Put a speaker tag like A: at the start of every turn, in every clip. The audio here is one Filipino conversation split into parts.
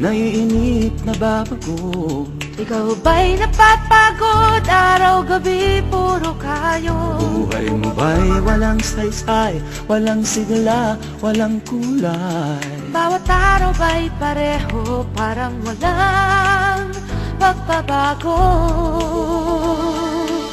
A: naiinip na babago.
B: Ikaw ba'y napapagod? Araw-gabi puro kayo.
A: Buhay mo ba'y walang saysay, walang sigla, walang kulay?
B: Bawat araw ba'y pareho, parang walang pagbabago.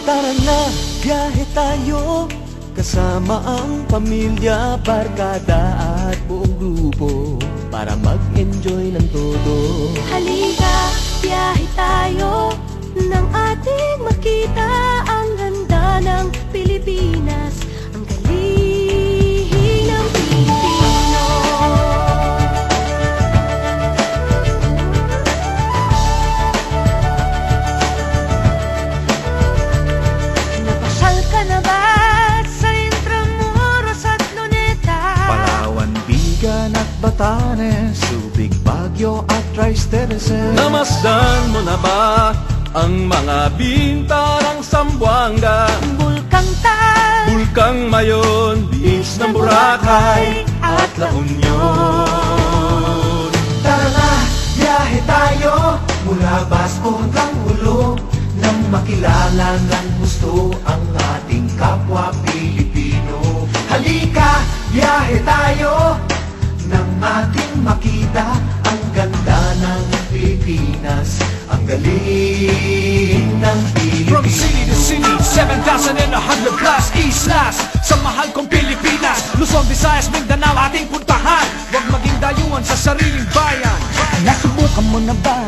A: Tara na, biyahe tayo, kasama ang pamilya, barkada at buong grupo, para mag-enjoy ng todo.
B: Halika, biyahe tayo, nang ating makita ang ganda ng Pilipinas, ang galing ng Pilipino. Napasyal ka na ba sa Intramuros at Luneta?
A: Palawan, Bigan at Batanes, Subic, Baguio at Tristeres. Namasdan mo na ba ang mga binta ng Zamboanga,
B: Bulkang Tal,
A: Bulkang Mayon, Beach ng Boracay at La Union? Tara na, biyahe tayo mula Basco hanggang Ulo, nang makilala ng gusto ang ating kapwa Pilipino. Halika, biyahe tayo nang ating makita ang ganda ng Pilipinas, ang galing ng Pilipinas.
C: From city to city, 7,100 plus islas sa mahal kong Pilipinas. Luzon, Visayas, Mindanao ating puntahan. Huwag maging dayuhan sa sariling bayan.
A: Nasubukan mo na ba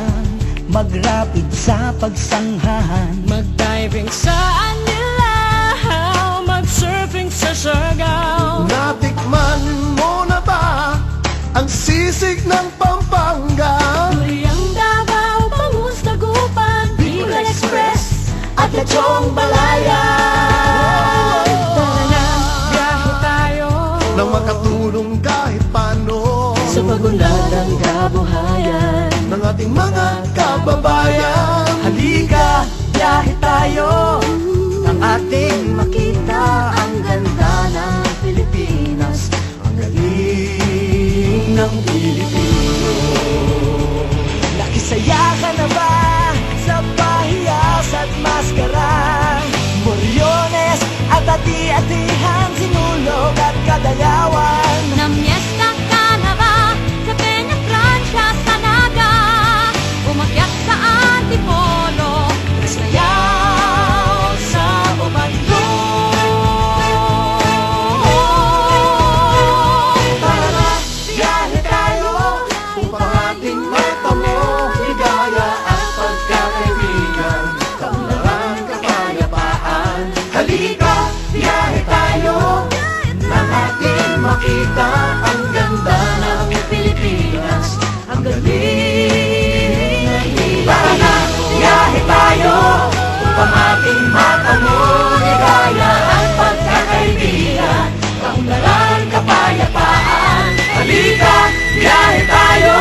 A: mag-rapid sa pagsanghahan?
B: mag-diving sa Anilaw, mag-surfing sa Siargao.
A: Natikman mo na ba ang sisig ng Pampanga?
B: Duriang Davao, Bangus, Dagupan, Bicol Express at Lechong Balaya. Tara na, biyahe tayo
A: Nang makatulong kahit paano
B: sa pagunlad ng kabuhayan
A: ng ating mga kababayan. Halika, biyahe tayo nang ating makita ang ganda ng Pilipinas, ang galing ng Pilipino. Nakisaya ka na ba sa pahiyas at maskara? Moriones at ati-atihan, sinulog at kadayawan.
B: Namiesta ka na ba sa Peña Francia, sa Naga? Umakyat sa Antipolo, sayaw sa Ubadlo.
A: Tara na, biyahe tayo upang ating matamo ligaya at pagkakaibigan, kaunlaran, kapayapaan. Halika, biyahe tayo nang ating makita ang ganda ng Pilipinas, ang galing ng Pilipino. Tara na, biyahe tayo upang ating matamo ligaya at pagkakaibigan, kaunlaran, kapayapaan. Halika, biyahe tayo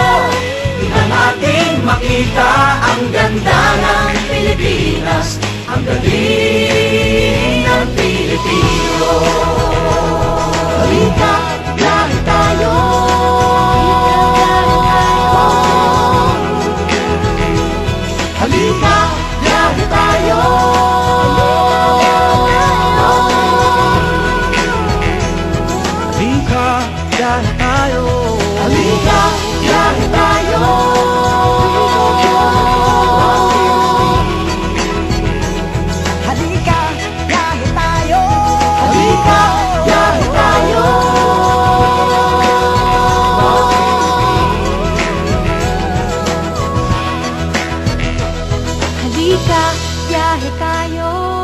A: nang ating makita ang ganda ng Pilipinas, ang galing ng Pilipino. Halika, biyahe tayo. Halika, biyahe tayo. Halika, biyahe tayo. Halika, biyahe tayo. Halika, biyahe tayo. Halika, biyahe tayo.
B: Halika, biyahe tayo.